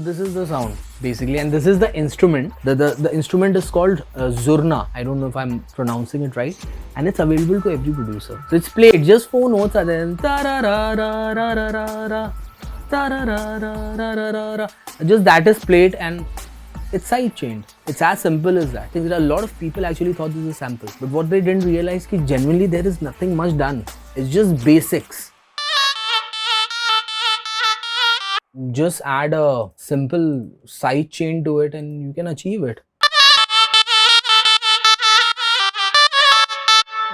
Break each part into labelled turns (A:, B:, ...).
A: this is the sound basically, and this is the instrument. The instrument is called Zurna. I don't know if I'm pronouncing it right, and it's available to every producer. So it's played, just 4 notes are there. Just that is played and it's side chained. It's as simple as that. I think there are a lot of people actually thought this is a sample, but what they didn't realize is genuinely there is nothing much done. It's just basics. Just add a simple side chain to it and you can achieve it.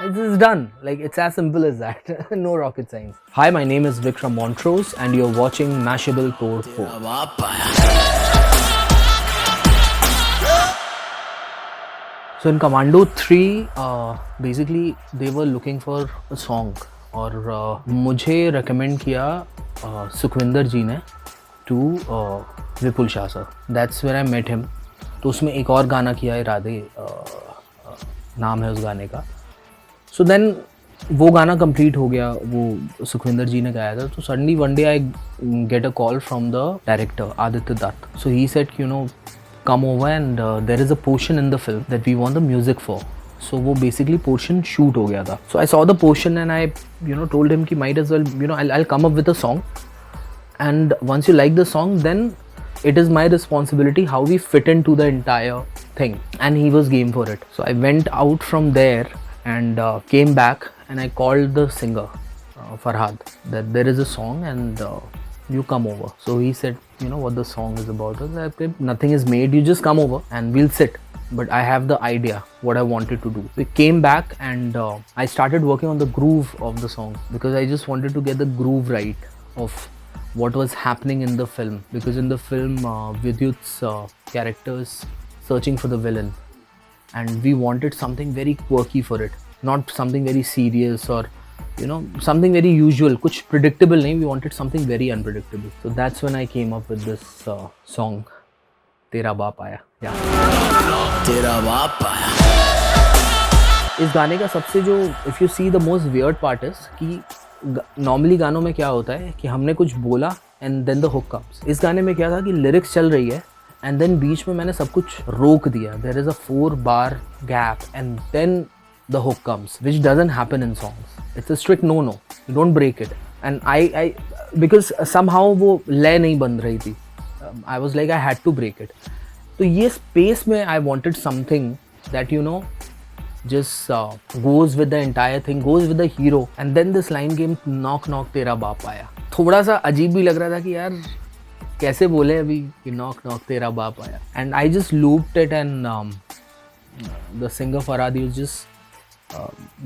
A: This is done. Like, it's as simple as that. No rocket science. Hi, my name is Vikram Montrose and you're watching Mashable Core 4. So in Commando 3, basically they were looking for a song और मुझे recommend किया सुखविंदर जी ने to Vipul Shah sir. That's where I met him. तो उसमें एक और गाना किया है राधे नाम है उस गाने का. So then वो गाना complete हो गया, वो सुखविंदर जी ने गाया था. तो suddenly one day I get a call from the director Aditya Dutt. So he said, you know, come over and there is a portion in the film that we want the music for. So वो basically portion shoot हो गया था. So I saw the portion and I, you know, told him कि might as well, you know, I'll come up with a song. And once you like the song, then it is my responsibility how we fit into the entire thing. And he was game for it. So I went out from there and came back and I called the singer, Farhad, that there is a song and you come over. So he said, you know what the song is about. I was like, nothing is made, you just come over and we'll sit. But I have the idea what I wanted to do. We came back and I started working on the groove of the song because I just wanted to get the groove right of what was happening in the film. Because in the film, Vidyut's characters searching for the villain, and we wanted something very quirky for it, not something very serious or, you know, something very usual, kuch predictable nahi. We wanted something very unpredictable. So that's when I came up with this song, Tera Baap Aaya. Yeah. Tera Baap Aaya. इस गाने का सबसे जो, if you see the most weird part is कि normally गानों में क्या होता है कि हमने कुछ बोला and then the hook comes. इस गाने में क्या था कि लिरिक्स चल रही है एंड देन बीच में मैंने सब कुछ रोक दिया. There is a 4 bar gap and then the hook comes, which doesn't happen in songs. It's a strict no no, you don't break it. And I because somehow वो लय नहीं बन रही थी. I was like I had to break it. तो ये space में I wanted something that, you know, just goes with the entire thing, goes with the hero. And then this line came, knock knock तेरा बाप आया. थोड़ा सा अजीब भी लग रहा था कि यार कैसे बोले अभी कि knock knock तेरा बाप आया. And I just looped it and the singer Farhad, he was just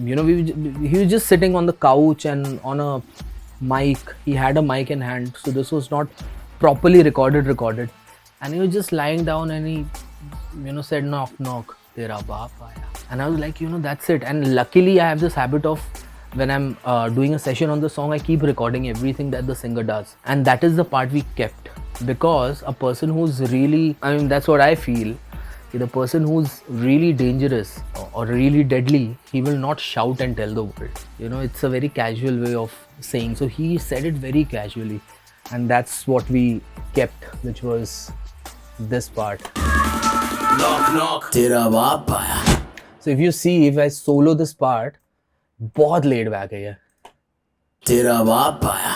A: you know, he was just sitting on the couch and on a mic. He had a mic in hand, so this was not properly recorded. And he was just lying down and he, you know, said knock knock तेरा बाप आया. And I was like, you know, that's it. And luckily I have this habit of when I'm doing a session on the song, I keep recording everything that the singer does. And that is the part we kept. Because a person who's really, I mean, that's what I feel. The person who's really dangerous or really deadly, he will not shout and tell the world. You know, it's a very casual way of saying. So he said it very casually. And that's what we kept, which was this part. Knock knock tera baap aaya. So if you see, if I solo this part, बहुत laid back है ये. तेरा बाप आया.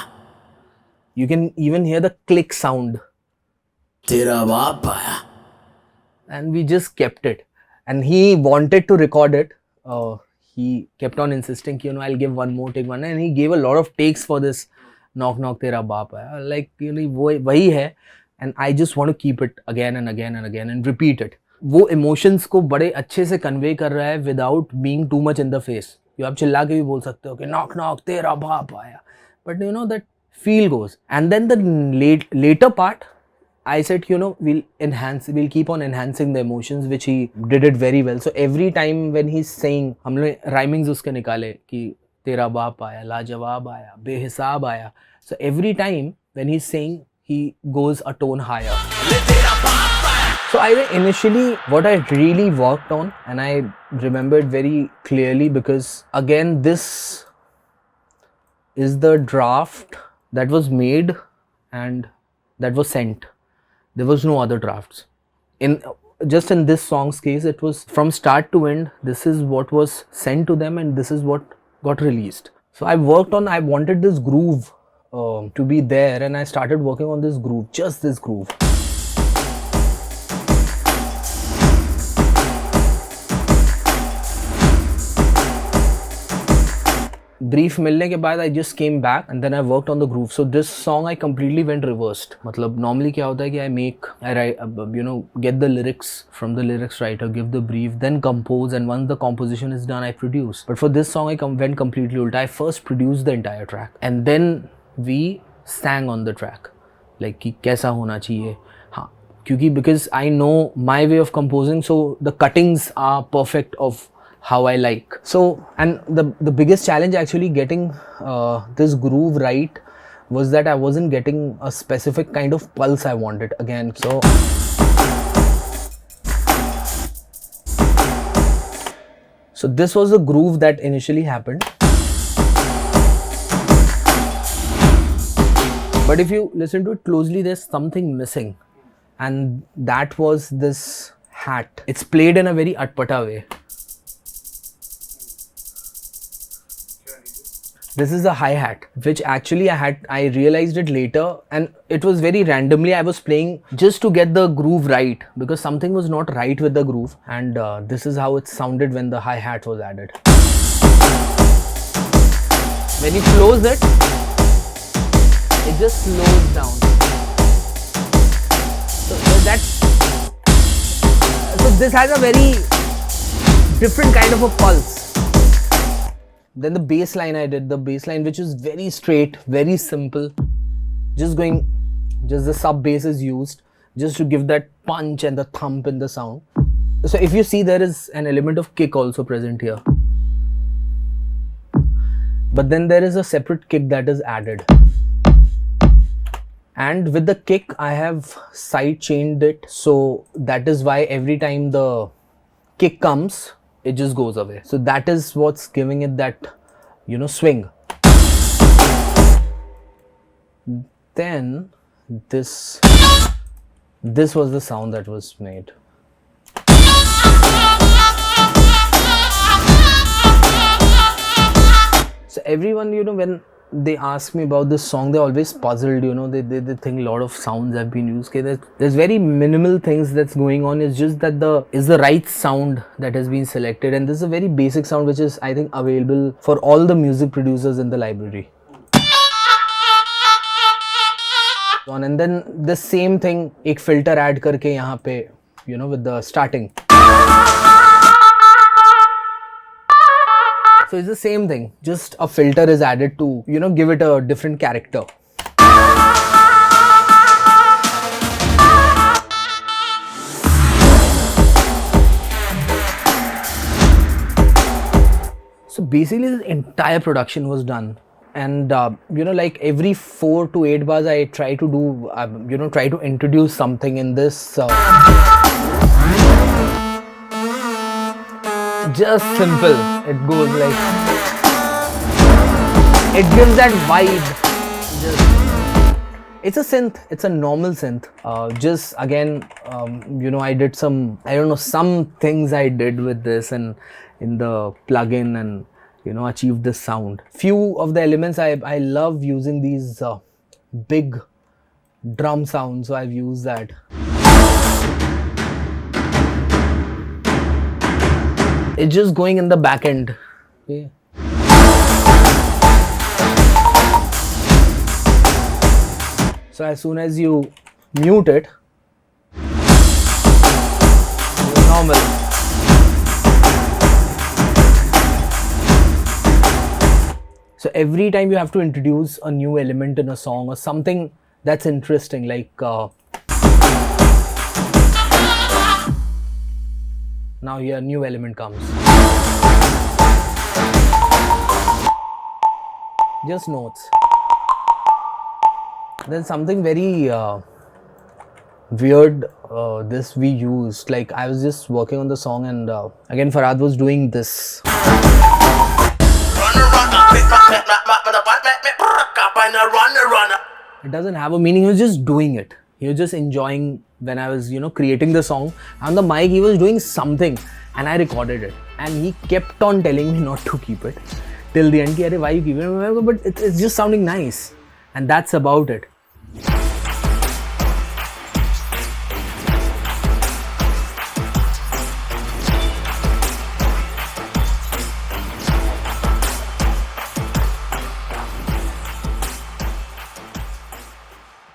A: You can even hear the click sound. तेरा बाप आया. And we just kept it. And he wanted to record it. He kept on insisting, you know, I'll give one more take, one. And he gave a lot of takes for this knock knock तेरा बाप आया. Like, you know, वो वही है. And I just want to keep it again and again and again and repeat it. वो emotions को बड़े अच्छे से कन्वे कर रहा है without being too much in the face. जो आप चिल्ला के भी बोल सकते हो कि नॉक नॉक तेरा बाप आया, but you know that feel goes. And then the latter part I said, you know, we'll keep on enhancing the emotions, which he did it very well. So every time when he's saying, हमने rhymings उसके निकाले कि तेरा बाप आया, लाजवाब आया, बेहिसाब आया. So every time when he's saying, he goes a tone higher. So I think initially what I really worked on, and I remembered very clearly because again this is the draft that was made and that was sent. There was no other drafts. In just in this song's case, it was from start to end. This is what was sent to them, and this is what got released. So I worked on. I wanted this groove to be there, and I started working on this groove, just this groove. Brief मिलने के बाद I just came back and then I worked on the groove. So this song I completely went reversed. मतलब normally क्या होता है कि I write, get the lyrics from the lyrics writer, give the brief, then compose, and once the composition is done, I produce. But for this song, I went completely ulta. I first produced the entire track and then we sang on the track, like कि कैसा होना चाहिए. हाँ, क्योंकि because I know my way of composing, so the cuttings are perfect of how I like. So, and the biggest challenge actually getting this groove right was that I wasn't getting a specific kind of pulse I wanted again. So this was the groove that initially happened. But if you listen to it closely, there's something missing, and that was this hat. It's played in a very atpata way. This is a hi-hat, which actually I realized it later, and it was very randomly. I was playing just to get the groove right because something was not right with the groove, and this is how it sounded when the hi-hat was added. When you close it, it just slows down. So this has a very different kind of a pulse. Then the bass line I did, the bass line which is very straight, very simple, just the sub bass is used just to give that punch and the thump in the sound. So if you see, there is an element of kick also present here, but then there is a separate kick that is added, and with the kick I have side chained it, so that is why every time the kick comes, it just goes away. So that is what's giving it that, swing. Then this was the sound that was made. So everyone, when they ask me about this song, they're always puzzled, they think a lot of sounds have been used. Okay, there's very minimal things that's going on. It's just that is the right sound that has been selected, and this is a very basic sound which is, I think, available for all the music producers in the library. And then the same thing, एक filter add करके यहाँ पे, with the starting. So it's the same thing, just a filter is added to, give it a different character. So basically the entire production was done, and like every 4 to 8 bars I try to do, try to introduce something in this. Just simple, it goes like, it gives that vibe. It's a synth, it's a normal synth. Just again, I did some things I did with this and in the plugin, and achieved this sound. Few of the elements I love using these big drum sounds, so I've used that. It's just going in the back end. Okay. So as soon as you mute it, it's normal. So every time you have to introduce a new element in a song or something that's interesting, like now here a new element comes. Just notes. Then something very weird this we used, like I was just working on the song, and again Farhad was doing this. It doesn't have a meaning, he was just doing it. He was just enjoying when I was, creating the song. On the mic, he was doing something, and I recorded it. And he kept on telling me not to keep it till the end. Why you keep it? But it's just sounding nice, and that's about it.